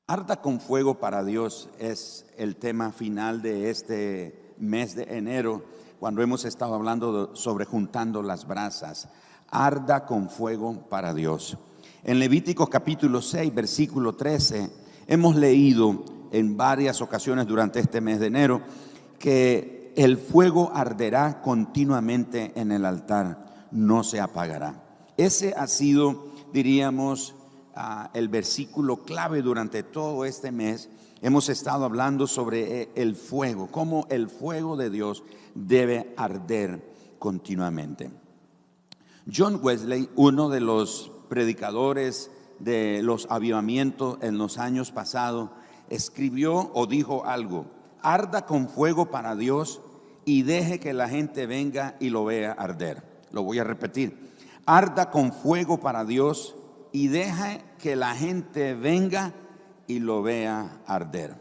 Arda con fuego para Dios es el tema final de este mes de enero, cuando hemos estado hablando sobre juntando las brasas. Arda con fuego para Dios. En Levíticos capítulo 6, versículo 13, hemos leído en varias ocasiones durante este mes de enero que el fuego arderá continuamente en el altar, no se apagará. Ese ha sido, diríamos, el versículo clave durante todo este mes. Hemos estado hablando sobre el fuego, cómo el fuego de Dios debe arder continuamente. John Wesley, uno de los predicadores de los avivamientos en los años pasados, escribió o dijo algo: arda con fuego para Dios y deje que la gente venga y lo vea arder. Lo voy a repetir: arda con fuego para Dios y deja que la gente venga y lo vea arder.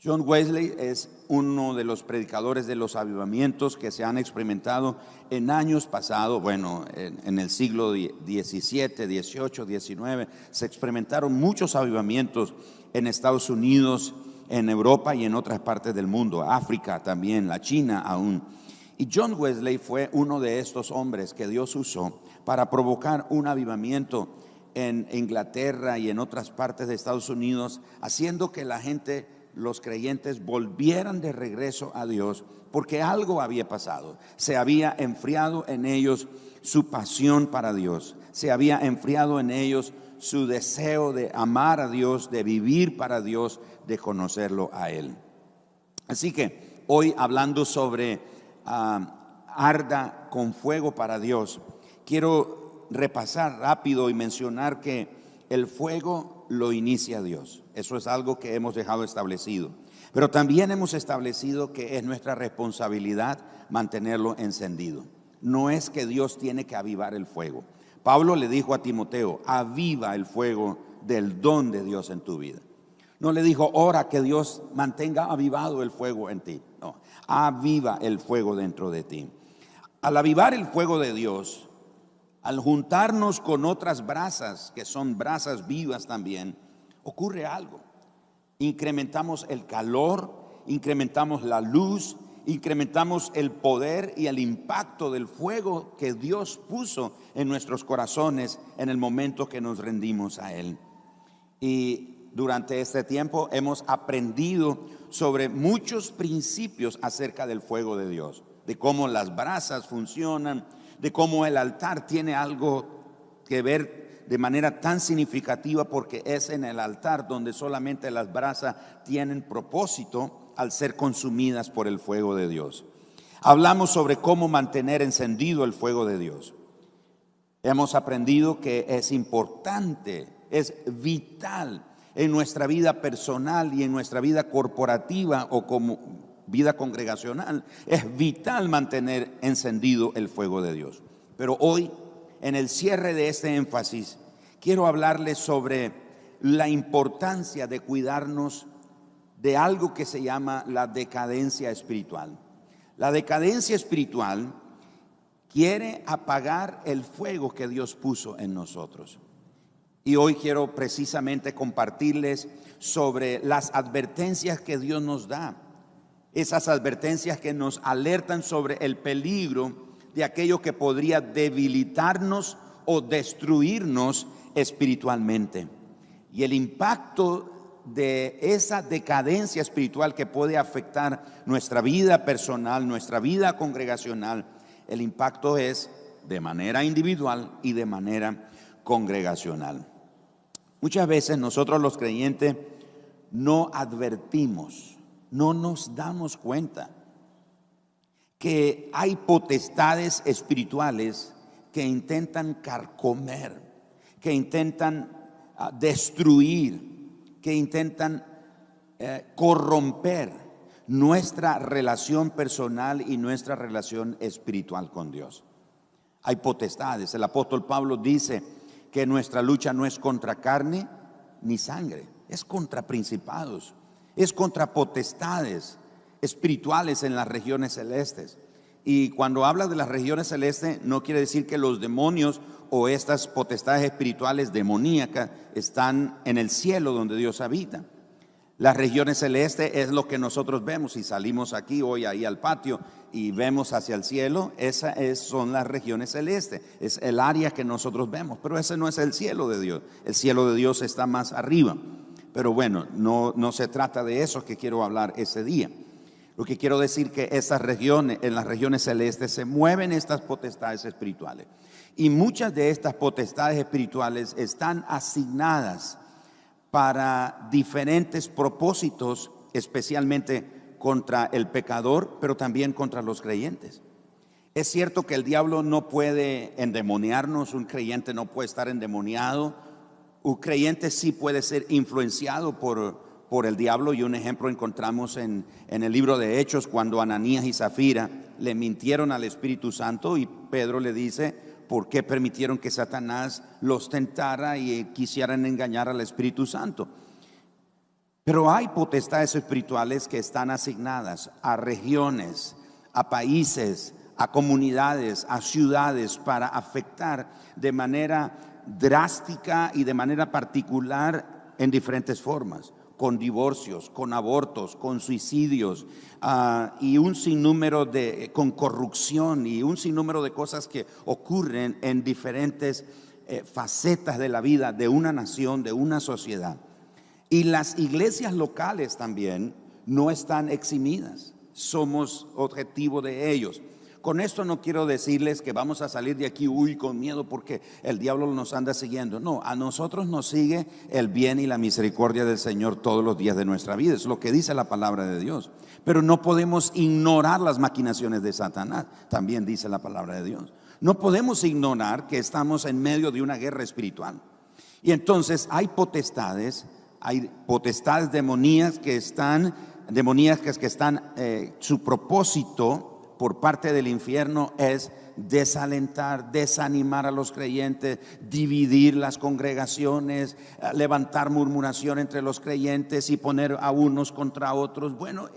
John Wesley es uno de los predicadores de los avivamientos que se han experimentado en años pasados. Bueno, en el siglo XVII, XVIII, XIX se experimentaron muchos avivamientos en Estados Unidos, en Europa y en otras partes del mundo, África también, la China aún. Y John Wesley fue uno de estos hombres que Dios usó para provocar un avivamiento en Inglaterra y en otras partes de Estados Unidos, haciendo que la gente, los creyentes, volvieran de regreso a Dios, porque algo había pasado. Se había enfriado en ellos su pasión para Dios, se había enfriado en ellos su deseo de amar a Dios, de vivir para Dios, de conocerlo a Él. Así que hoy, hablando sobre arda con fuego para Dios, quiero repasar rápido y mencionar que el fuego lo inicia Dios. Eso es algo que hemos dejado establecido. Pero también hemos establecido que es nuestra responsabilidad mantenerlo encendido. No es que Dios tiene que avivar el fuego. Pablo le dijo a Timoteo: aviva el fuego del don de Dios en tu vida. No le dijo: ora que Dios mantenga avivado el fuego en ti. No, aviva el fuego dentro de ti. Al avivar el fuego de Dios, al juntarnos con otras brasas, que son brasas vivas también, ocurre algo. Incrementamos el calor, incrementamos la luz, incrementamos el poder y el impacto del fuego que Dios puso en nuestros corazones en el momento que nos rendimos a Él. Y durante este tiempo hemos aprendido sobre muchos principios acerca del fuego de Dios, de cómo las brasas funcionan, de cómo el altar tiene algo que ver de manera tan significativa, porque es en el altar donde solamente las brasas tienen propósito al ser consumidas por el fuego de Dios. Hablamos sobre cómo mantener encendido el fuego de Dios. Hemos aprendido que es importante, es vital en nuestra vida personal y en nuestra vida corporativa o como vida congregacional. Es vital mantener encendido el fuego de Dios. Pero hoy, en el cierre de este énfasis, quiero hablarles sobre la importancia de cuidarnos de algo que se llama la decadencia espiritual. La decadencia espiritual quiere apagar el fuego que Dios puso en nosotros. Y hoy quiero precisamente compartirles sobre las advertencias que Dios nos da. Esas advertencias que nos alertan sobre el peligro de aquello que podría debilitarnos o destruirnos espiritualmente. Y el impacto de esa decadencia espiritual que puede afectar nuestra vida personal, nuestra vida congregacional, el impacto es de manera individual y de manera congregacional. Muchas veces nosotros los creyentes no advertimos, no nos damos cuenta que hay potestades espirituales que intentan carcomer, que intentan destruir, que intentan corromper nuestra relación personal y nuestra relación espiritual con Dios. Hay potestades. El apóstol Pablo dice que nuestra lucha no es contra carne ni sangre, es contra principados, es contra potestades espirituales en las regiones celestes. Y cuando habla de las regiones celestes, no quiere decir que los demonios o estas potestades espirituales demoníacas están en el cielo donde Dios habita. Las regiones celestes es lo que nosotros vemos. Si salimos aquí hoy ahí al patio y vemos hacia el cielo, son las regiones celestes, es el área que nosotros vemos, pero ese no es el cielo de Dios. El cielo de Dios está más arriba. Pero bueno, no se trata de eso que quiero hablar ese día. Lo que quiero decir que esas regiones, en las regiones celestes se mueven estas potestades espirituales, y muchas de estas potestades espirituales están asignadas para diferentes propósitos, especialmente contra el pecador, pero también contra los creyentes. Es cierto que el diablo no puede endemoniarnos, un creyente no puede estar endemoniado, un creyente sí puede ser influenciado por el diablo, y un ejemplo encontramos en el libro de Hechos, cuando Ananías y Zafira le mintieron al Espíritu Santo, y Pedro le dice: ¿por qué permitieron que Satanás los tentara y quisieran engañar al Espíritu Santo? Pero hay potestades espirituales que están asignadas a regiones, a países, a comunidades, a ciudades, para afectar de manera drástica y de manera particular en diferentes formas, con divorcios, con abortos, con suicidios, y un sinnúmero con corrupción, y un sinnúmero de cosas que ocurren en diferentes facetas de la vida de una nación, de una sociedad. Y las iglesias locales también no están eximidas, somos objetivo de ellos. Con esto no quiero decirles que vamos a salir de aquí con miedo porque el diablo nos anda siguiendo. No, a nosotros nos sigue el bien y la misericordia del Señor todos los días de nuestra vida. Es lo que dice la palabra de Dios. Pero no podemos ignorar las maquinaciones de Satanás, también dice la palabra de Dios. No podemos ignorar que estamos en medio de una guerra espiritual. Y entonces hay potestades demoníacas que están, su propósito por parte del infierno es desalentar, desanimar a los creyentes, dividir las congregaciones, levantar murmuración entre los creyentes y poner a unos contra otros. Bueno,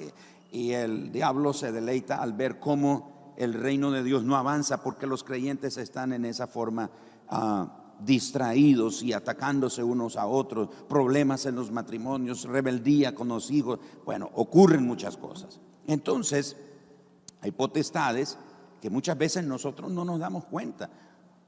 y el diablo se deleita al ver cómo el reino de Dios no avanza, porque los creyentes están en esa forma distraídos y atacándose unos a otros, problemas en los matrimonios, rebeldía con los hijos. Bueno, ocurren muchas cosas. Entonces hay potestades que muchas veces nosotros no nos damos cuenta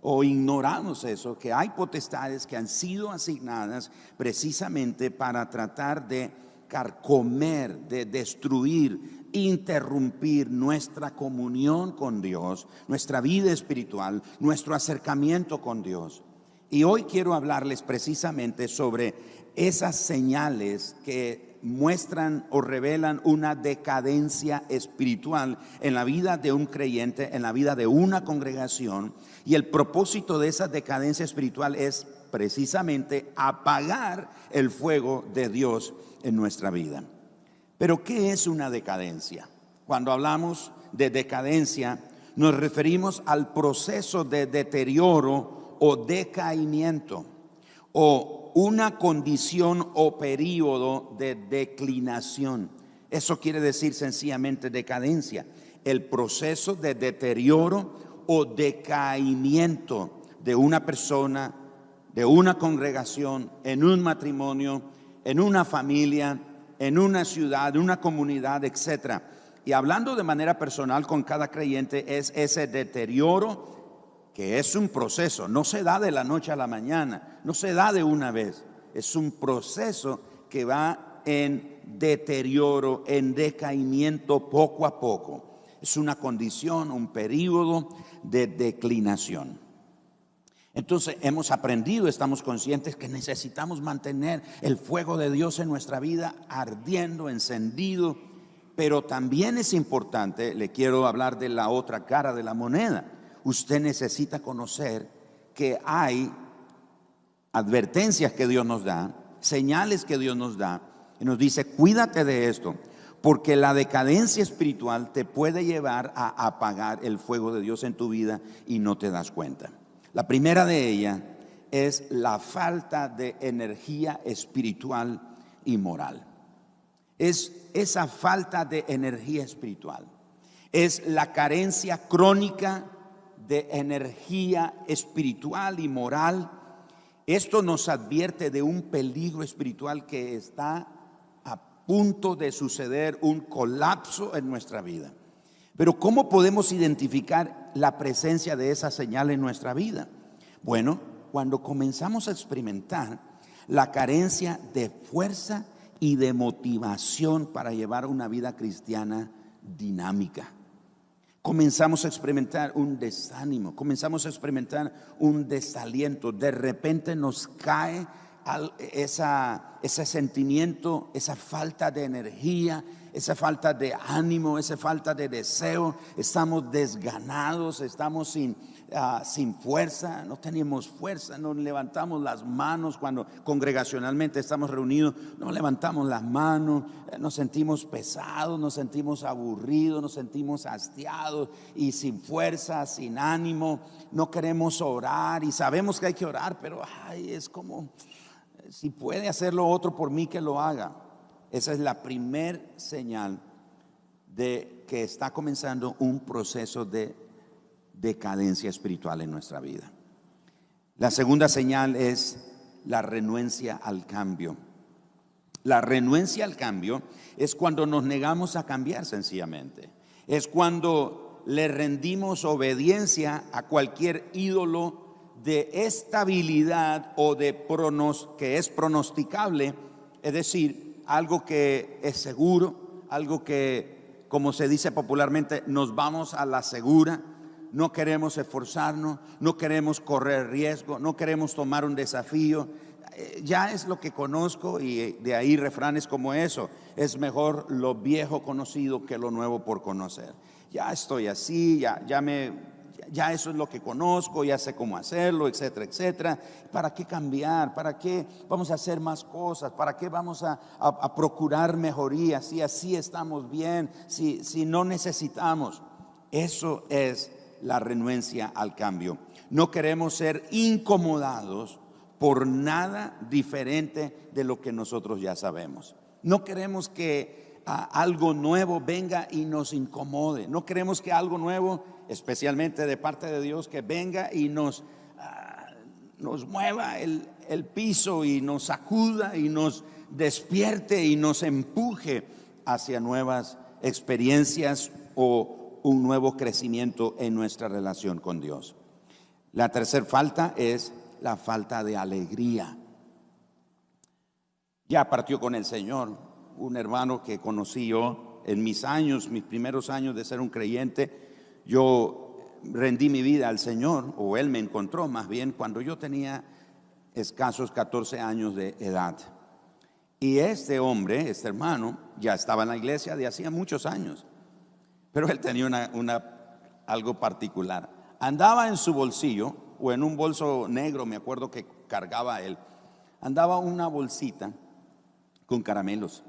o ignoramos eso, que hay potestades que han sido asignadas precisamente para tratar de carcomer, de destruir, interrumpir nuestra comunión con Dios, nuestra vida espiritual, nuestro acercamiento con Dios. Y hoy quiero hablarles precisamente sobre esas señales que muestran o revelan una decadencia espiritual en la vida de un creyente, en la vida de una congregación. Y el propósito de esa decadencia espiritual es precisamente apagar el fuego de Dios en nuestra vida. Pero ¿qué es una decadencia? Cuando hablamos de decadencia, nos referimos al proceso de deterioro o decaimiento, o una condición o periodo de declinación. Eso quiere decir sencillamente decadencia, el proceso de deterioro o decaimiento de una persona, de una congregación, en un matrimonio, en una familia, en una ciudad, en una comunidad, etc. Y hablando de manera personal con cada creyente, es ese deterioro que es un proceso, no se da de la noche a la mañana, no se da de una vez, es un proceso que va en deterioro, en decaimiento poco a poco. Es una condición, un periodo de declinación. Entonces hemos aprendido, estamos conscientes que necesitamos mantener el fuego de Dios en nuestra vida ardiendo, encendido, pero también es importante, le quiero hablar de la otra cara de la moneda. Usted necesita conocer que hay advertencias que Dios nos da, señales que Dios nos da, y nos dice: cuídate de esto, porque la decadencia espiritual te puede llevar a apagar el fuego de Dios en tu vida y no te das cuenta. La primera de ellas es la falta de energía espiritual y moral. Es esa falta de energía espiritual, es la carencia crónica de energía espiritual y moral. Esto nos advierte de un peligro espiritual que está a punto de suceder, un colapso en nuestra vida. Pero ¿cómo podemos identificar la presencia de esa señal en nuestra vida? Bueno, cuando comenzamos a experimentar la carencia de fuerza y de motivación para llevar una vida cristiana dinámica. Comenzamos a experimentar un desánimo, comenzamos a experimentar un desaliento. De repente nos cae ese sentimiento, esa falta de energía, esa falta de ánimo, esa falta de deseo. Estamos desganados, estamos sin fuerza, no tenemos fuerza, no levantamos las manos cuando congregacionalmente estamos reunidos, no levantamos las manos, nos sentimos pesados, nos sentimos aburridos, nos sentimos hastiados y sin fuerza, sin ánimo. No queremos orar y sabemos que hay que orar, pero es como si puede hacerlo otro por mí, que lo haga. Esa es la primer señal de que está comenzando un proceso de decadencia espiritual en nuestra vida. La segunda señal es la renuencia al cambio. La renuencia al cambio es cuando nos negamos a cambiar sencillamente. Es cuando le rendimos obediencia a cualquier ídolo de estabilidad o que es pronosticable, es decir, algo que es seguro, algo que, como se dice popularmente, nos vamos a la segura. No queremos esforzarnos, no queremos correr riesgo, no queremos tomar un desafío. Ya es lo que conozco, y de ahí refranes como eso: es mejor lo viejo conocido que lo nuevo por conocer. Ya estoy así, ya eso es lo que conozco, ya sé cómo hacerlo, etcétera, etcétera. ¿Para qué cambiar? ¿Para qué vamos a hacer más cosas? ¿Para qué vamos a procurar mejoría? Si así estamos bien, si no necesitamos. Eso es la renuencia al cambio. No queremos ser incomodados por nada diferente de lo que nosotros ya sabemos. No queremos que algo nuevo venga y nos incomode. No queremos que algo nuevo, especialmente de parte de Dios, que venga y nos mueva el piso y nos sacuda y nos despierte y nos empuje hacia nuevas experiencias o un nuevo crecimiento en nuestra relación con Dios. La tercera falta es la falta de alegría. Ya partió con el Señor un hermano que conocí yo en mis primeros años de ser un creyente. Yo rendí mi vida al Señor, o Él me encontró más bien, cuando yo tenía escasos 14 años de edad. Y este hombre, este hermano, ya estaba en la iglesia de hacía muchos años, pero él tenía algo particular. Andaba en su bolsillo, o en un bolso negro, me acuerdo que cargaba él, andaba una bolsita con caramelos.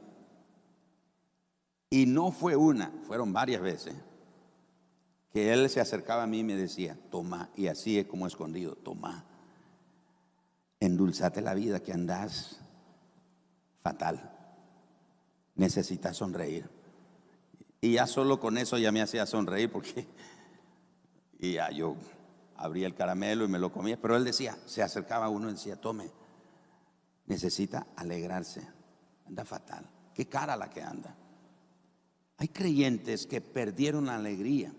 Y no fue una, fueron varias veces que él se acercaba a mí y me decía: toma, y así es como escondido, toma, endulzate la vida, que andás fatal, necesitas sonreír. Y ya solo con eso ya me hacía sonreír, porque y ya yo abría el caramelo y me lo comía. Pero él decía, se acercaba a uno y decía: tome, necesita alegrarse, anda fatal, qué cara la que anda. Hay creyentes que perdieron la alegría.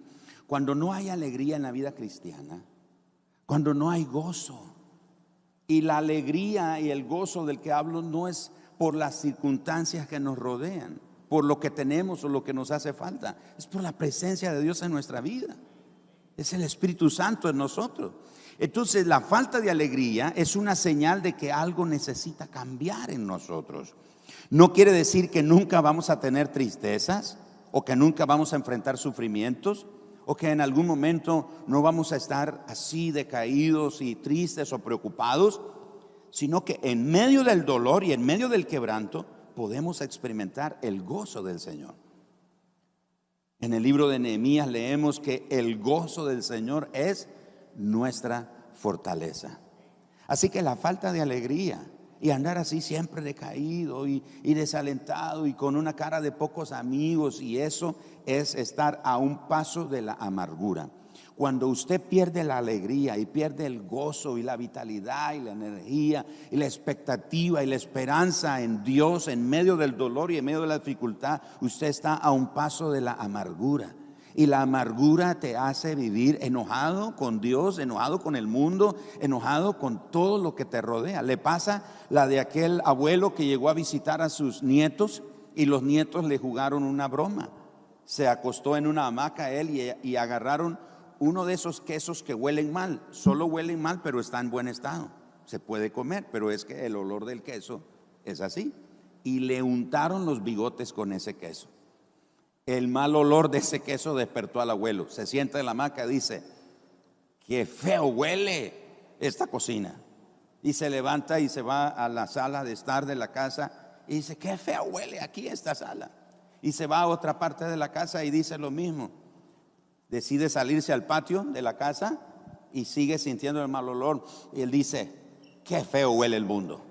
Cuando no hay alegría en la vida cristiana, cuando no hay gozo, y la alegría y el gozo del que hablo no es por las circunstancias que nos rodean, por lo que tenemos o lo que nos hace falta, es por la presencia de Dios en nuestra vida. Es el Espíritu Santo en nosotros. Entonces, la falta de alegría es una señal de que algo necesita cambiar en nosotros. No quiere decir que nunca vamos a tener tristezas, o que nunca vamos a enfrentar sufrimientos, o que en algún momento no vamos a estar así decaídos y tristes o preocupados, sino que en medio del dolor y en medio del quebranto podemos experimentar el gozo del Señor. En el libro de Nehemías leemos que el gozo del Señor es nuestra fortaleza. Así que la falta de alegría y andar así siempre decaído y desalentado y con una cara de pocos amigos, y eso es estar a un paso de la amargura. cuando usted pierde la alegría y pierde el gozo y la vitalidad y la energía y la expectativa y la esperanza en Dios en medio del dolor y en medio de la dificultad, usted está a un paso de la amargura. Y la amargura te hace vivir enojado con Dios, enojado con el mundo, enojado con todo lo que te rodea. Le pasa la de aquel abuelo que llegó a visitar a sus nietos y los nietos le jugaron una broma. Se acostó en una hamaca él y agarraron uno de esos quesos que huelen mal. Solo huelen mal, pero está en buen estado. Se puede comer, pero es que el olor del queso es así. Y le untaron los bigotes con ese queso. El mal olor de ese queso despertó al abuelo. Se sienta en la hamaca y dice: qué feo huele esta cocina. Y se levanta y se va a la sala de estar de la casa y dice: qué feo huele aquí esta sala. Y se va a otra parte de la casa y dice lo mismo. Decide salirse al patio de la casa y sigue sintiendo el mal olor. Y él dice: qué feo huele el mundo.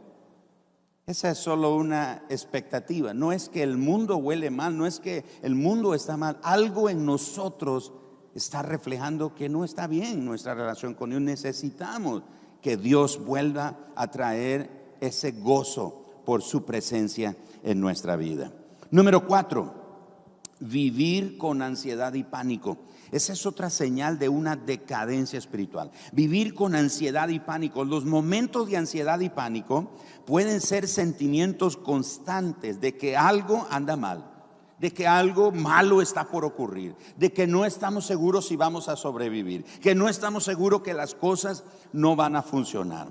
Esa es solo una expectativa. No es que el mundo huele mal, no es que el mundo está mal. Algo en nosotros está reflejando que no está bien nuestra relación con Dios. Necesitamos que Dios vuelva a traer ese gozo por su presencia en nuestra vida. Número 4, vivir con ansiedad y pánico. Esa es otra señal de una decadencia espiritual. Vivir con ansiedad y pánico. Los momentos de ansiedad y pánico pueden ser sentimientos constantes de que algo anda mal, de que algo malo está por ocurrir, de que no estamos seguros si vamos a sobrevivir, que no estamos seguros que las cosas no van a funcionar.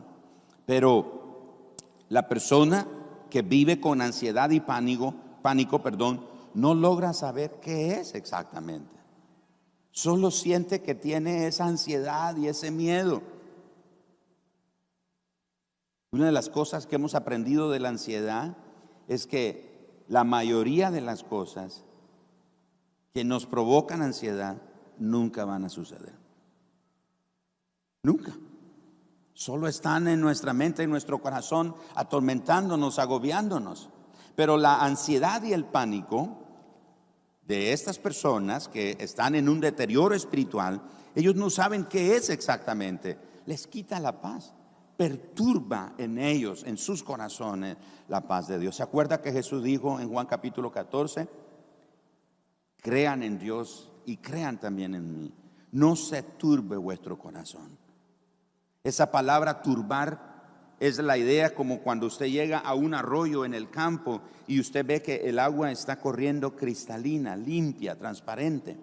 Pero la persona que vive con ansiedad y pánico, no logra saber qué es exactamente. Solo siente que tiene esa ansiedad y ese miedo. Una de las cosas que hemos aprendido de la ansiedad es que la mayoría de las cosas que nos provocan ansiedad nunca van a suceder. Nunca. Solo están en nuestra mente, en nuestro corazón, atormentándonos, agobiándonos. Pero la ansiedad y el pánico de estas personas que están en un deterioro espiritual, ellos no saben qué es exactamente. Les quita la paz, perturba en ellos, en sus corazones, la paz de Dios. ¿Se acuerda que Jesús dijo en Juan capítulo 14? Crean en Dios y crean también en mí. No se turbe vuestro corazón. Esa palabra turbar es la idea como cuando usted llega a un arroyo en el campo y usted ve que el agua está corriendo cristalina, limpia, transparente.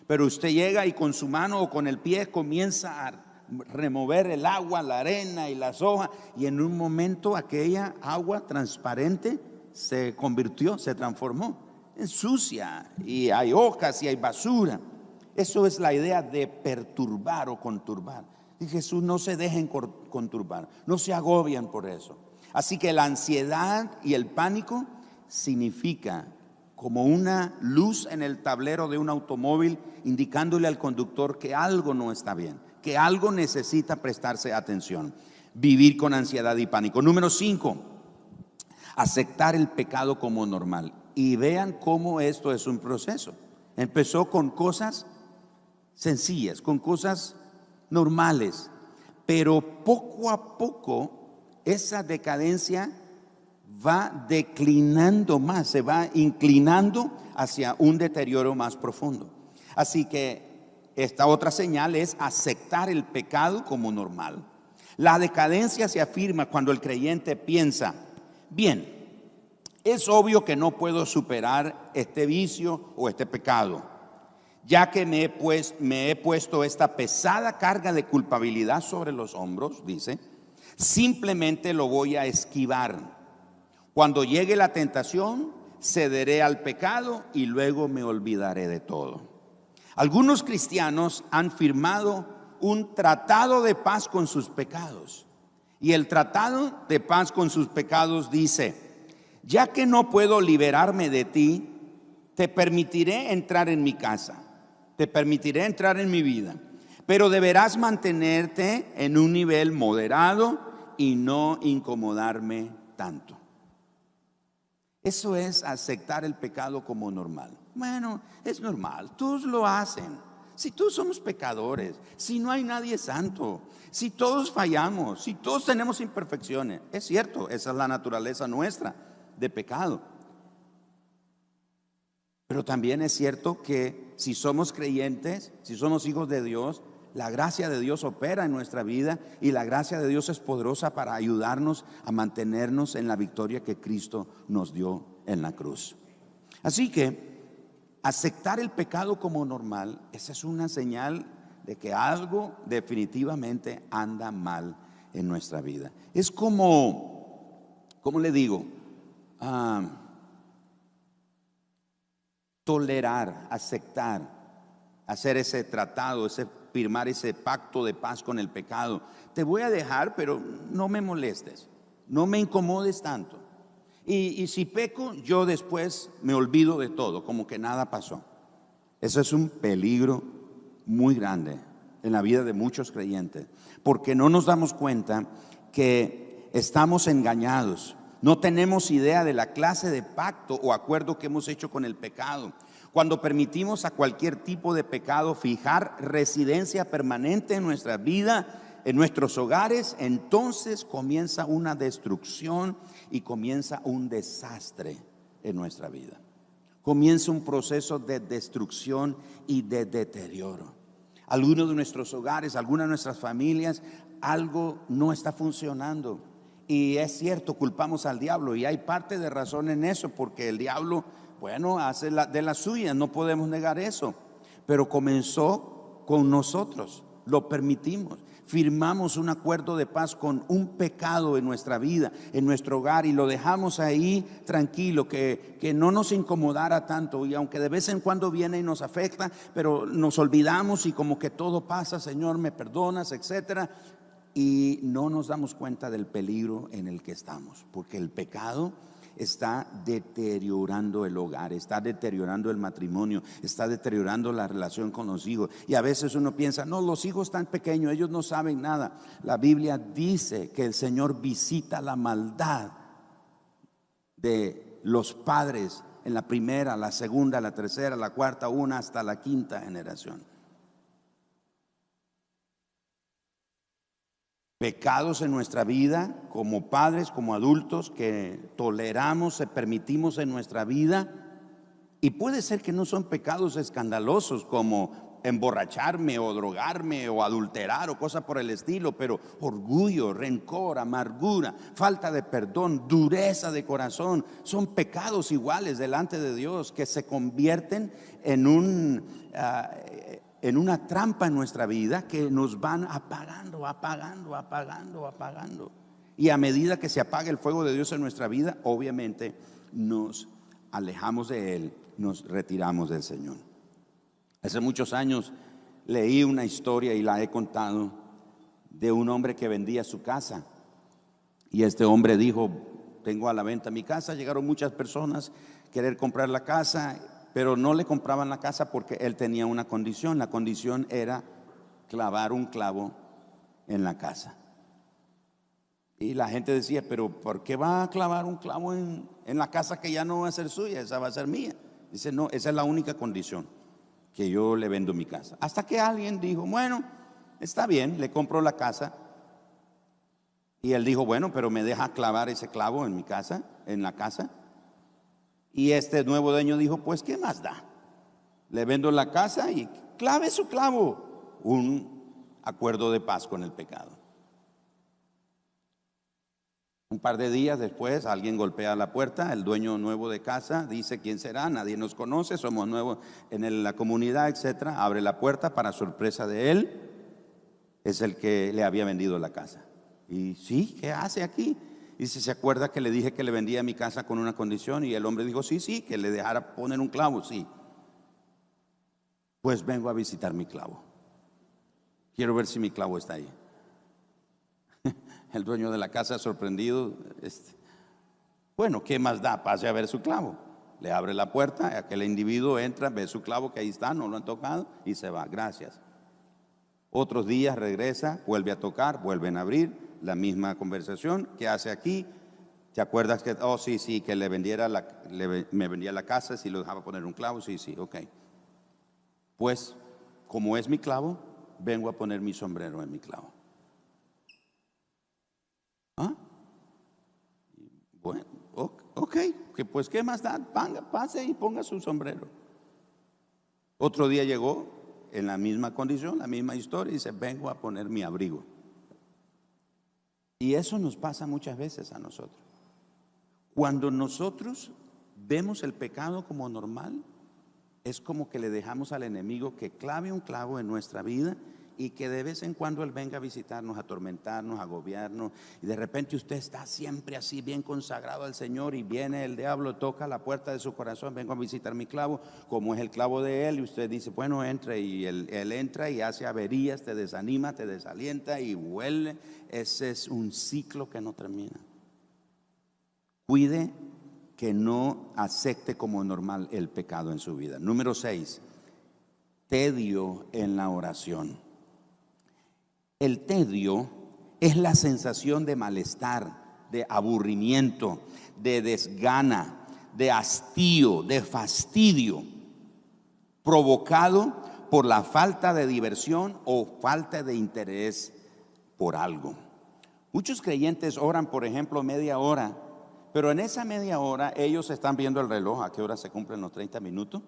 Pero usted llega y con su mano o con el pie comienza a remover el agua, la arena y las hojas, y en un momento aquella agua transparente se convirtió, se transformó en sucia, y hay hojas y hay basura. Eso es la idea de perturbar o conturbar. Y Jesús: no se dejen conturbar, no se agobian por eso. Así que la ansiedad y el pánico significa como una luz en el tablero de un automóvil indicándole al conductor que algo no está bien, que algo necesita prestarse atención. Vivir con ansiedad y pánico. Número 5, aceptar el pecado como normal. Y vean cómo esto es un proceso. Empezó con cosas sencillas, con cosas normales, pero poco a poco esa decadencia va declinando más, se va inclinando hacia un deterioro más profundo. Así que esta otra señal es aceptar el pecado como normal. La decadencia se afirma cuando el creyente piensa: bien, es obvio que no puedo superar este vicio o este pecado, ya que me he puesto esta pesada carga de culpabilidad sobre los hombros, dice, simplemente lo voy a esquivar. Cuando llegue la tentación, cederé al pecado y luego me olvidaré de todo. Algunos cristianos han firmado un tratado de paz con sus pecados. Y el tratado de paz con sus pecados dice: ya que no puedo liberarme de ti, te permitiré entrar en mi casa. Te permitiré entrar en mi vida, pero deberás mantenerte en un nivel moderado y no incomodarme tanto. Eso es aceptar el pecado como normal. Bueno, es normal, todos lo hacen. Si todos somos pecadores, si no hay nadie santo, si todos fallamos, si todos tenemos imperfecciones. Es cierto, esa es la naturaleza nuestra de pecado. Pero también es cierto que si somos creyentes, si somos hijos de Dios, la gracia de Dios opera en nuestra vida y la gracia de Dios es poderosa para ayudarnos a mantenernos en la victoria que Cristo nos dio en la cruz. Así que aceptar el pecado como normal, esa es una señal de que algo definitivamente anda mal en nuestra vida. Es como, ¿cómo le digo? Tolerar, aceptar, hacer ese tratado, firmar ese pacto de paz con el pecado. Te voy a dejar, pero no me molestes, no me incomodes tanto. Y si peco, yo después me olvido de todo, como que nada pasó. Eso es un peligro muy grande en la vida de muchos creyentes, porque no nos damos cuenta que estamos engañados. No tenemos idea de la clase de pacto o acuerdo que hemos hecho con el pecado. Cuando permitimos a cualquier tipo de pecado fijar residencia permanente en nuestra vida, en nuestros hogares, entonces comienza una destrucción y comienza un desastre en nuestra vida. Comienza un proceso de destrucción y de deterioro. Algunos de nuestros hogares, algunas de nuestras familias, algo no está funcionando. Y es cierto, culpamos al diablo y hay parte de razón en eso, porque el diablo, bueno, hace de las suyas, no podemos negar eso. Pero comenzó con nosotros, lo permitimos. Firmamos un acuerdo de paz con un pecado en nuestra vida, en nuestro hogar, y lo dejamos ahí tranquilo, que no nos incomodara tanto. Y aunque de vez en cuando viene y nos afecta, pero nos olvidamos y como que todo pasa, Señor, me perdonas, etcétera. Y no nos damos cuenta del peligro en el que estamos, porque el pecado está deteriorando el hogar, está deteriorando el matrimonio, está deteriorando la relación con los hijos. Y a veces uno piensa, no, los hijos están pequeños, ellos no saben nada. La Biblia dice que el Señor visita la maldad de los padres en la primera, la segunda, la tercera, la cuarta, una hasta la quinta generación. Pecados en nuestra vida como padres, como adultos, que toleramos, permitimos en nuestra vida. Y puede ser que no son pecados escandalosos como emborracharme o drogarme o adulterar o cosas por el estilo, pero orgullo, rencor, amargura, falta de perdón, dureza de corazón, son pecados iguales delante de Dios que se convierten en una trampa en nuestra vida que nos van apagando. Y a medida que se apaga el fuego de Dios en nuestra vida, obviamente nos alejamos de Él, nos retiramos del Señor. Hace muchos años leí una historia y la he contado de un hombre que vendía su casa. Y este hombre dijo, tengo a la venta mi casa. Llegaron muchas personas a querer comprar la casa, pero no le compraban la casa porque él tenía una condición. La condición era clavar un clavo en la casa. Y la gente decía, pero ¿por qué va a clavar un clavo en la casa que ya no va a ser suya? Esa va a ser mía. Dice, no, esa es la única condición, que yo le vendo mi casa. Hasta que alguien dijo, bueno, está bien, le compro la casa. Y él dijo, bueno, pero me deja clavar ese clavo en mi casa, en la casa. Y este nuevo dueño dijo, pues ¿qué más da? Le vendo la casa y clave su clavo. Un acuerdo de paz con el pecado. Un par de días después alguien golpea la puerta. El dueño nuevo de casa dice, ¿quién será? Nadie nos conoce, somos nuevos en la comunidad, etcétera. Abre la puerta, para sorpresa de él, es el que le había vendido la casa. Y sí, ¿qué hace aquí? Y si se acuerda que le dije que le vendía mi casa con una condición, y el hombre dijo, sí, que le dejara poner un clavo, sí. Pues vengo a visitar mi clavo. Quiero ver si mi clavo está ahí. El dueño de la casa, sorprendido, bueno, ¿qué más da? Pase a ver su clavo. Le abre la puerta, aquel individuo entra, ve su clavo que ahí está, no lo han tocado, y se va, gracias. Otros días regresa, vuelve a tocar, vuelven a abrir, la misma conversación. ¿Qué hace aquí? ¿Te acuerdas que, sí, que me vendía la casa si lo dejaba poner un clavo? Sí, ok. Pues como es mi clavo, vengo a poner mi sombrero en mi clavo. ¿Ah? Bueno, ok, que pues qué más da, pase y ponga su sombrero. Otro día llegó en la misma condición, la misma historia, y dice, vengo a poner mi abrigo. Y eso nos pasa muchas veces a nosotros. Cuando nosotros vemos el pecado como normal, es como que le dejamos al enemigo que clave un clavo en nuestra vida y que de vez en cuando él venga a visitarnos, a atormentarnos, a agobiarnos. Y de repente usted está siempre así bien consagrado al Señor y viene el diablo, toca la puerta de su corazón, vengo a visitar mi clavo, como es el clavo de él, y usted dice, bueno, entre, y él entra y hace averías, te desanima, te desalienta y vuelve. Ese es un ciclo que no termina. Cuide que no acepte como normal el pecado en su vida. Número 6, tedio en la oración. El tedio es la sensación de malestar, de aburrimiento, de desgana, de hastío, de fastidio, provocado por la falta de diversión o falta de interés por algo. Muchos creyentes oran, por ejemplo, media hora, pero en esa media hora ellos están viendo el reloj, a qué hora se cumplen los 30 minutos,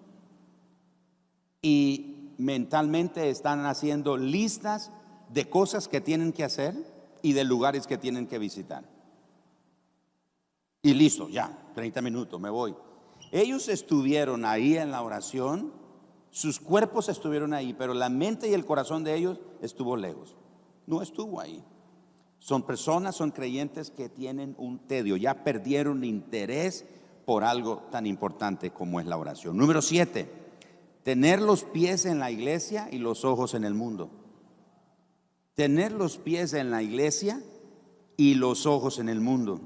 y mentalmente están haciendo listas de cosas que tienen que hacer y de lugares que tienen que visitar. Y listo, ya, 30 minutos, me voy. Ellos estuvieron ahí en la oración, sus cuerpos estuvieron ahí, pero la mente y el corazón de ellos estuvo lejos. No estuvo ahí. Son personas, son creyentes que tienen un tedio, ya perdieron interés por algo tan importante como es la oración. Número 7, tener los pies en la iglesia y los ojos en el mundo. Tener los pies en la iglesia y los ojos en el mundo.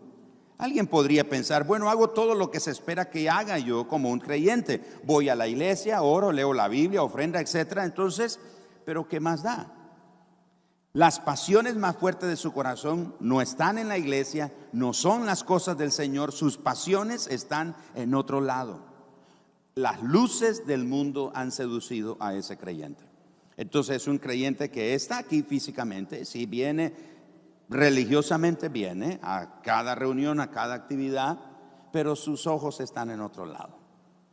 Alguien podría pensar, bueno, hago todo lo que se espera que haga yo como un creyente. Voy a la iglesia, oro, leo la Biblia, ofrenda, etcétera. Entonces, ¿pero qué más da? Las pasiones más fuertes de su corazón no están en la iglesia, no son las cosas del Señor, sus pasiones están en otro lado. Las luces del mundo han seducido a ese creyente. Entonces es un creyente que está aquí físicamente, si viene religiosamente, viene a cada reunión, a cada actividad, pero sus ojos están en otro lado.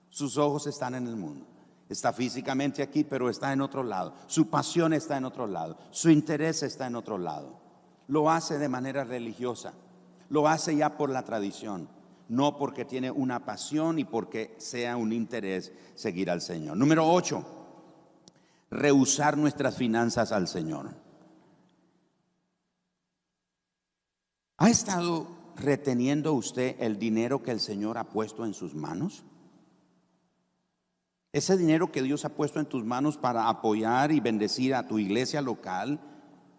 Sus ojos están en el mundo. Está físicamente aquí, pero está en otro lado. Su pasión está en otro lado. Su interés está en otro lado. Lo hace de manera religiosa. Lo hace ya por la tradición, no porque tiene una pasión y porque sea un interés seguir al Señor. Número 8, rehusar nuestras finanzas al Señor. ¿Ha estado reteniendo usted el dinero que el Señor ha puesto en sus manos? Ese dinero que Dios ha puesto en tus manos para apoyar y bendecir a tu iglesia local,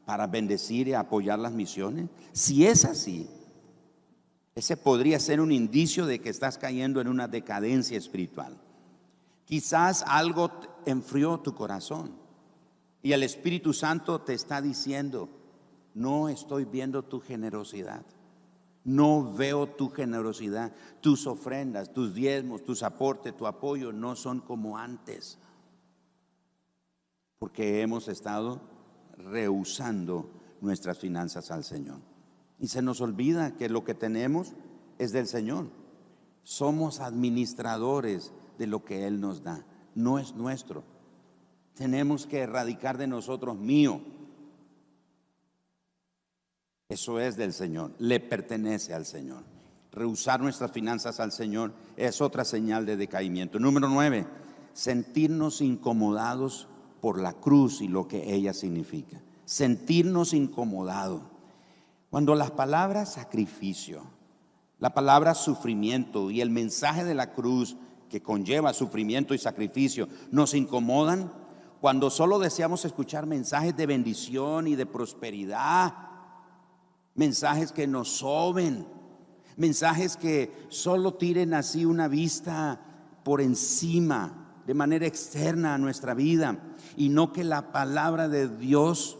para bendecir y apoyar las misiones. Si es así, ese podría ser un indicio de que estás cayendo en una decadencia espiritual. Quizás algo enfrió tu corazón y el Espíritu Santo te está diciendo, no estoy viendo tu generosidad. No veo tu generosidad, tus ofrendas, tus diezmos, tus aportes, tu apoyo no son como antes. Porque hemos estado rehusando nuestras finanzas al Señor. Y se nos olvida que lo que tenemos es del Señor. Somos administradores de lo que Él nos da, no es nuestro. Tenemos que erradicar de nosotros mío. Eso es del Señor, le pertenece al Señor. Rehusar nuestras finanzas al Señor es otra señal de decaimiento. Número 9, sentirnos incomodados por la cruz y lo que ella significa. Sentirnos incomodados. Cuando las palabras sacrificio, la palabra sufrimiento y el mensaje de la cruz que conlleva sufrimiento y sacrificio nos incomodan, cuando solo deseamos escuchar mensajes de bendición y de prosperidad, mensajes que nos soben, mensajes que solo tiren así una vista por encima, de manera externa a nuestra vida, y no que la palabra de Dios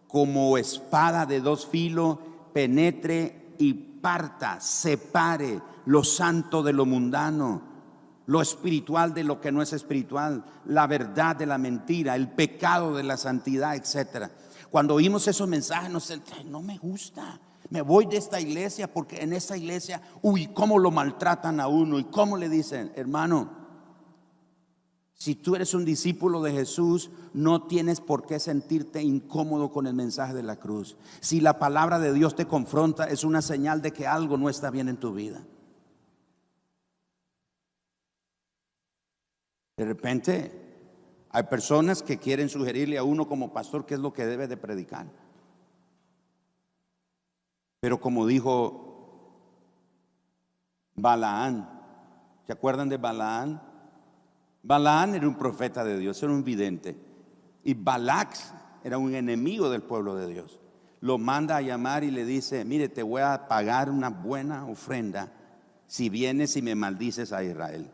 como espada de dos filos penetre y parta, separe lo santo de lo mundano. lo espiritual de lo que no es espiritual, la verdad de la mentira, el pecado de la santidad, etc. Cuando oímos esos mensajes nos sentimos, no me gusta, me voy de esta iglesia porque en esta iglesia, uy, cómo lo maltratan a uno y cómo le dicen. Hermano, si tú eres un discípulo de Jesús, no tienes por qué sentirte incómodo con el mensaje de la cruz. Si la palabra de Dios te confronta, es una señal de que algo no está bien en tu vida. De repente hay personas que quieren sugerirle a uno como pastor qué es lo que debe de predicar. Pero como dijo Balaán, ¿se acuerdan de Balaán? Balaán era un profeta de Dios, era un vidente. Y Balac era un enemigo del pueblo de Dios. Lo manda a llamar y le dice, mire, te voy a pagar una buena ofrenda si vienes y me maldices a Israel.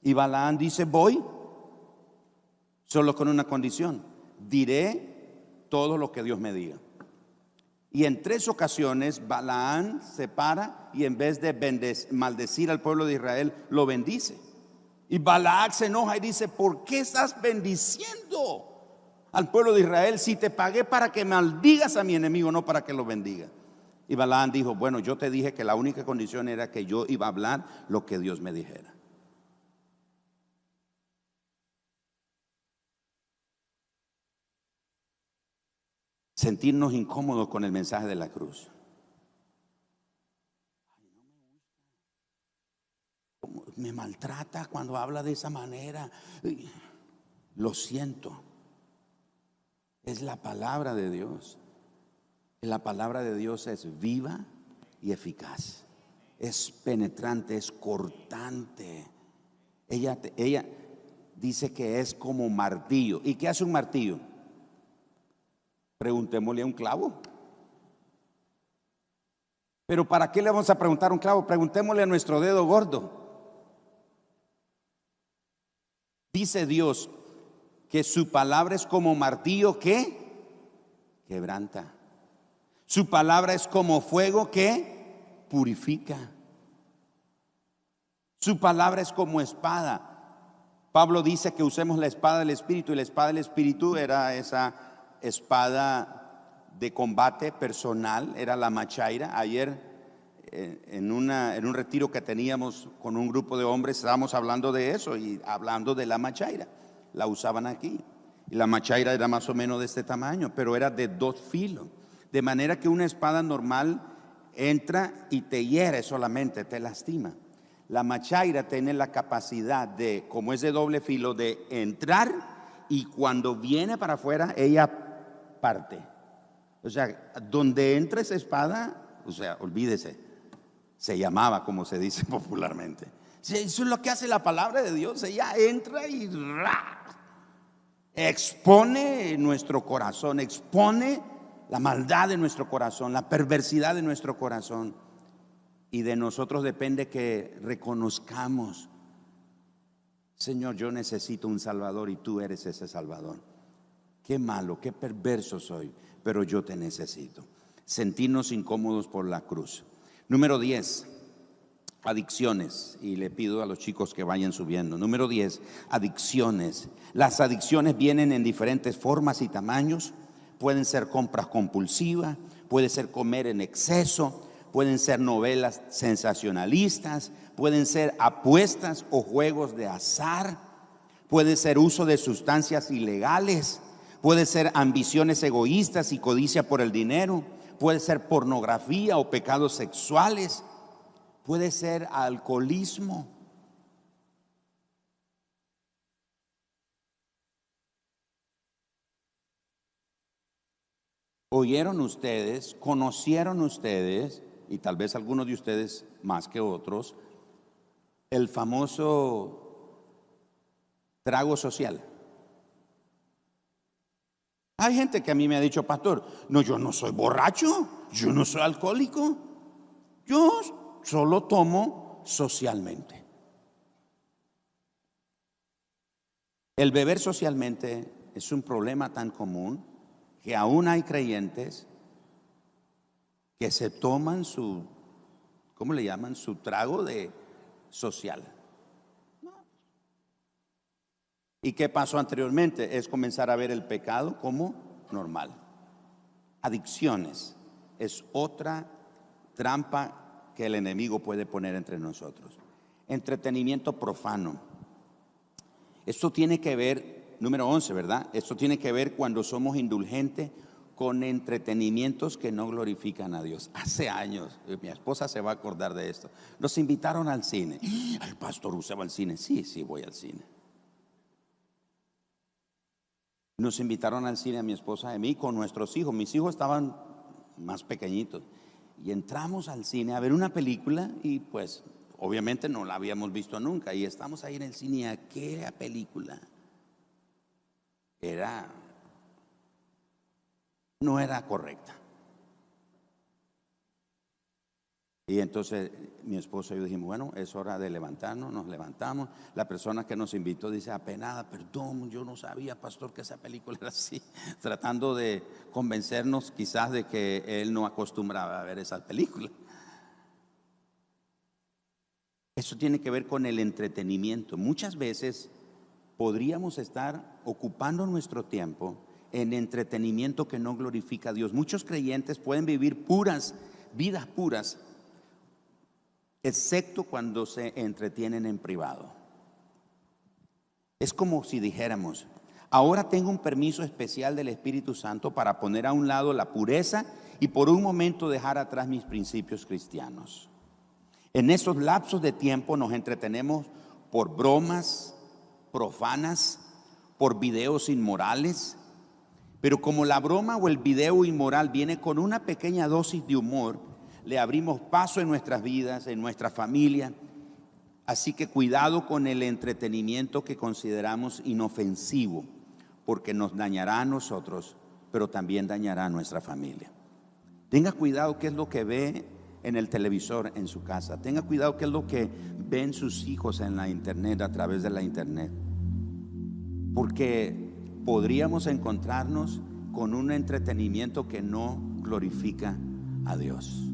Y Balaán dice, voy, solo con una condición: diré todo lo que Dios me diga. Y en 3 ocasiones Balaán se para y en vez de maldecir al pueblo de Israel, lo bendice. Y Balac se enoja y dice, ¿por qué estás bendiciendo al pueblo de Israel si te pagué para que maldigas a mi enemigo, no para que lo bendiga? Y Balaam dijo, bueno, yo te dije que la única condición era que yo iba a hablar lo que Dios me dijera. Sentirnos incómodos con el mensaje de la cruz. Me maltrata cuando habla de esa manera. Lo siento. Es la palabra de Dios. La palabra de Dios es viva y eficaz. Es penetrante, es cortante. Ella dice que es como martillo. ¿Y qué hace un martillo? Preguntémosle a un clavo. Pero ¿para qué le vamos a preguntar a un clavo? Preguntémosle a nuestro dedo gordo. Dice Dios que su palabra es como martillo que quebranta. Su palabra es como fuego que purifica. Su palabra es como espada. Pablo dice que usemos la espada del Espíritu, y la espada del Espíritu era esa espada de combate personal, era la machaira. Ayer en un retiro que teníamos con un grupo de hombres estábamos hablando de eso y hablando de la machaira. La usaban aquí y la machaira era más o menos de este tamaño, pero era de 2 filos, de manera que una espada normal entra y te hiere solamente, te lastima. La machaira tiene la capacidad de, como es de doble filo, de entrar, y cuando viene para afuera ella parte. O sea, donde entra esa espada, o sea, olvídese, se llamaba, como se dice popularmente. Eso es lo que hace la palabra de Dios. Ella entra y expone nuestro corazón, expone la maldad de nuestro corazón, la perversidad de nuestro corazón. Y de nosotros depende que reconozcamos, Señor, yo necesito un Salvador y tú eres ese Salvador. Qué malo, qué perverso soy, pero yo te necesito. Sentirnos incómodos por la cruz. Número 10, adicciones. Y le pido a los chicos que vayan subiendo. Número 10, adicciones. Las adicciones vienen en diferentes formas y tamaños. Pueden ser compras compulsivas, puede ser comer en exceso, pueden ser novelas sensacionalistas, pueden ser apuestas o juegos de azar, puede ser uso de sustancias ilegales, puede ser ambiciones egoístas y codicia por el dinero, puede ser pornografía o pecados sexuales, puede ser alcoholismo. ¿Oyeron ustedes, conocieron ustedes, y tal vez algunos de ustedes más que otros, el famoso trago social? Hay gente que a mí me ha dicho, pastor, no, yo no soy borracho, yo no soy alcohólico, yo solo tomo socialmente. El beber socialmente es un problema tan común que aún hay creyentes que se toman su, ¿cómo le llaman? Su trago de social. ¿Y qué pasó anteriormente? Es comenzar a ver el pecado como normal. Adicciones es otra trampa que el enemigo puede poner entre nosotros. Entretenimiento profano. Esto tiene que ver, número 11, ¿verdad? Esto tiene que ver cuando somos indulgentes con entretenimientos que no glorifican a Dios. Hace años, mi esposa se va a acordar de esto. Nos invitaron al cine. ¿El pastor usted va al cine? Sí, voy al cine. Nos invitaron al cine a mi esposa y a mí con nuestros hijos. Mis hijos estaban más pequeñitos. Y entramos al cine a ver una película y pues obviamente no la habíamos visto nunca. Y estamos ahí en el cine y aquella película no era correcta. Y entonces mi esposo y yo dijimos, bueno, es hora de levantarnos. Nos levantamos. La persona que nos invitó dice apenada, perdón, yo no sabía, pastor, que esa película era así, tratando de convencernos quizás de que él no acostumbraba a ver esa película. Eso tiene que ver con el entretenimiento. Muchas veces podríamos estar ocupando nuestro tiempo en entretenimiento que no glorifica a Dios. Muchos creyentes pueden vivir vidas puras, excepto cuando se entretienen en privado. Es como si dijéramos, ahora tengo un permiso especial del Espíritu Santo para poner a un lado la pureza y por un momento dejar atrás mis principios cristianos. En esos lapsos de tiempo nos entretenemos por bromas profanas, por videos inmorales, pero como la broma o el video inmoral viene con una pequeña dosis de humor, le abrimos paso en nuestras vidas, en nuestra familia. Así que cuidado con el entretenimiento que consideramos inofensivo, porque nos dañará a nosotros, pero también dañará a nuestra familia. Tenga cuidado qué es lo que ve en el televisor en su casa. Tenga cuidado qué es lo que ven sus hijos en la internet, a través de la internet, porque podríamos encontrarnos con un entretenimiento que no glorifica a Dios.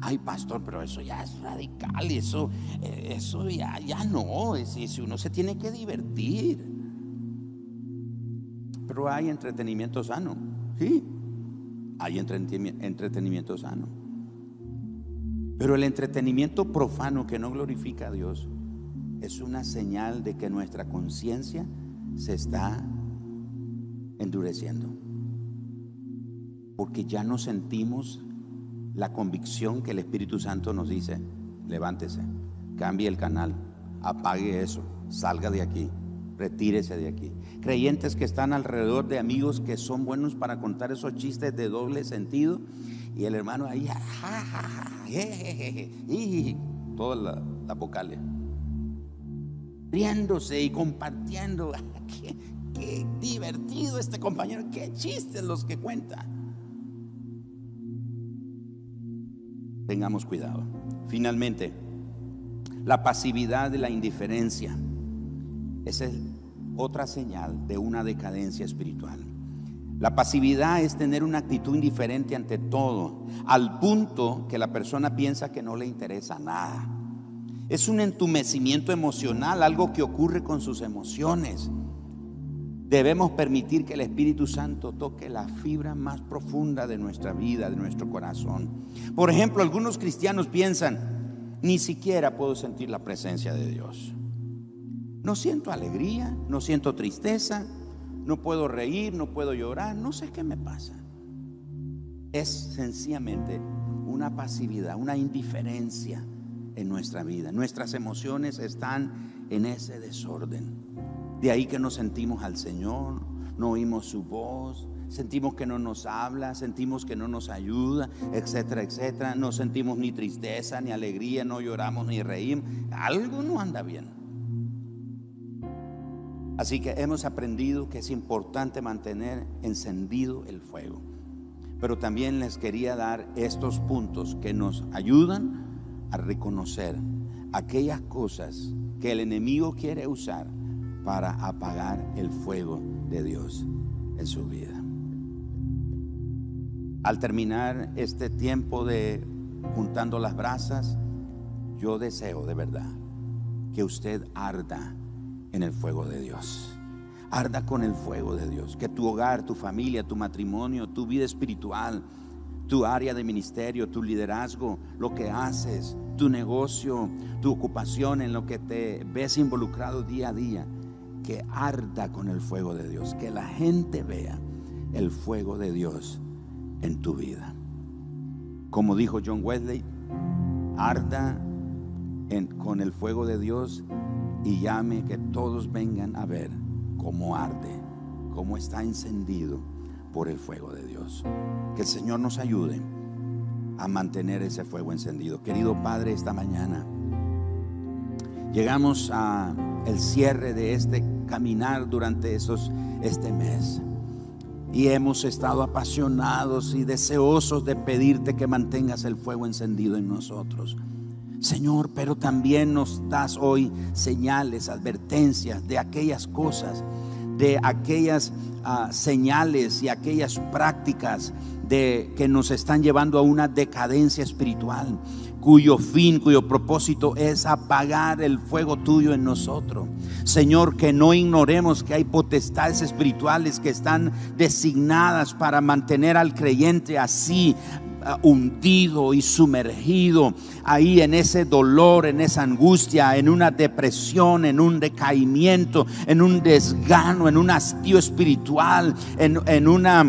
Ay, pastor, pero eso ya es radical, eso ya no, si uno se tiene que divertir. Pero hay entretenimiento sano, sí, hay entretenimiento sano. Pero el entretenimiento profano que no glorifica a Dios es una señal de que nuestra conciencia se está endureciendo, porque ya no sentimos la convicción que el Espíritu Santo nos dice: levántese, cambie el canal, apague eso, salga de aquí, retírese de aquí. Creyentes que están alrededor de amigos que son buenos para contar esos chistes de doble sentido, y el hermano ahí todas las vocales, riéndose y compartiendo. Qué divertido este compañero, qué chistes los que cuenta. Tengamos cuidado. Finalmente, la pasividad y la indiferencia. Esa es otra señal de una decadencia espiritual. La pasividad es tener una actitud indiferente ante todo, al punto que la persona piensa que no le interesa nada. Es un entumecimiento emocional, algo que ocurre con sus emociones. Debemos permitir que el Espíritu Santo toque la fibra más profunda de nuestra vida, de nuestro corazón. Por ejemplo, algunos cristianos piensan: ni siquiera puedo sentir la presencia de Dios. No siento alegría, no siento tristeza, no puedo reír, no puedo llorar, no sé qué me pasa. Es sencillamente una pasividad, una indiferencia en nuestra vida. Nuestras emociones están en ese desorden. De ahí que no sentimos al Señor, no oímos su voz, sentimos que no nos habla, sentimos que no nos ayuda, etcétera, etcétera. No sentimos ni tristeza, ni alegría, no lloramos ni reímos. Algo no anda bien. Así que hemos aprendido que es importante mantener encendido el fuego. Pero también les quería dar estos puntos que nos ayudan a reconocer aquellas cosas que el enemigo quiere usar para apagar el fuego de Dios en su vida. Al terminar este tiempo de juntando las brasas, yo deseo de verdad que usted arda en el fuego de Dios. Arda con el fuego de Dios. Que tu hogar, tu familia, tu matrimonio, tu vida espiritual, tu área de ministerio, tu liderazgo, lo que haces, tu negocio, tu ocupación, en lo que te ves involucrado día a día, que arda con el fuego de Dios. Que la gente vea el fuego de Dios en tu vida. Como dijo John Wesley, arda con el fuego de Dios y llame que todos vengan a ver cómo arde, cómo está encendido por el fuego de Dios. Que el Señor nos ayude a mantener ese fuego encendido. Querido Padre, esta mañana llegamos a el cierre de este caminar durante este mes, y hemos estado apasionados y deseosos de pedirte que mantengas el fuego encendido en nosotros, Señor. Pero también nos das hoy señales, advertencias de aquellas cosas, de aquellas señales y aquellas prácticas que nos están llevando a una decadencia espiritual, cuyo fin, cuyo propósito es apagar el fuego tuyo en nosotros. Señor, que no ignoremos que hay potestades espirituales que están designadas para mantener al creyente así, hundido y sumergido ahí en ese dolor, en esa angustia, en una depresión, en un decaimiento, en un desgano, en un hastío espiritual, en una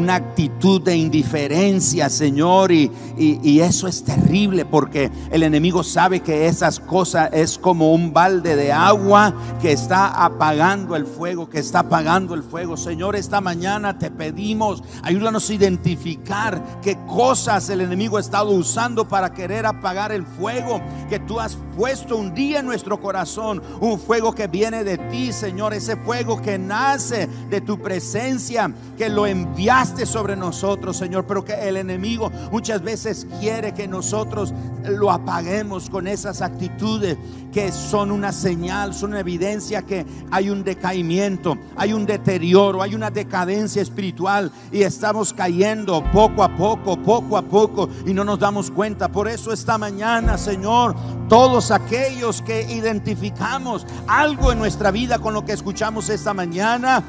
actitud de indiferencia, Señor. Y eso es terrible, porque el enemigo sabe que esas cosas es como un balde de agua que está apagando el fuego, Señor, esta mañana te pedimos, ayúdanos a identificar qué cosas el enemigo ha estado usando para querer apagar el fuego que tú has puesto un día en nuestro corazón, un fuego que viene de ti, Señor, ese fuego que nace de tu presencia, que lo enviaste sobre nosotros, Señor, pero que el enemigo muchas veces quiere que nosotros lo apaguemos con esas actitudes que son una señal, son una evidencia que hay un decaimiento, hay un deterioro, hay una decadencia espiritual, y estamos cayendo poco a poco y no nos damos cuenta. Por eso esta mañana, Señor, todos aquellos que identificamos algo en nuestra vida con lo que escuchamos esta mañana,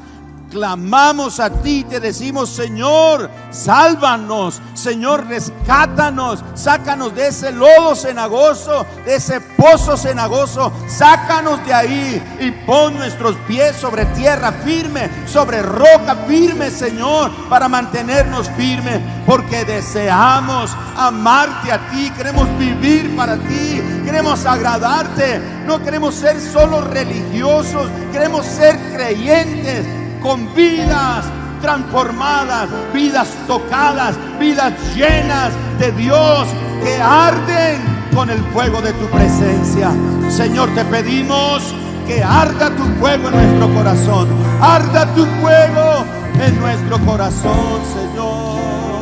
clamamos a ti, te decimos: Señor, sálvanos, Señor, rescátanos, sácanos de ese lodo cenagoso, de ese pozo cenagoso, sácanos de ahí y pon nuestros pies sobre tierra firme, sobre roca firme, Señor, para mantenernos firmes, porque deseamos amarte a ti, queremos vivir para ti, queremos agradarte, no queremos ser solo religiosos, queremos ser creyentes con vidas transformadas, vidas tocadas, vidas llenas de Dios, que arden con el fuego de tu presencia. Señor, te pedimos que arda tu fuego en nuestro corazón, arda tu fuego en nuestro corazón, Señor.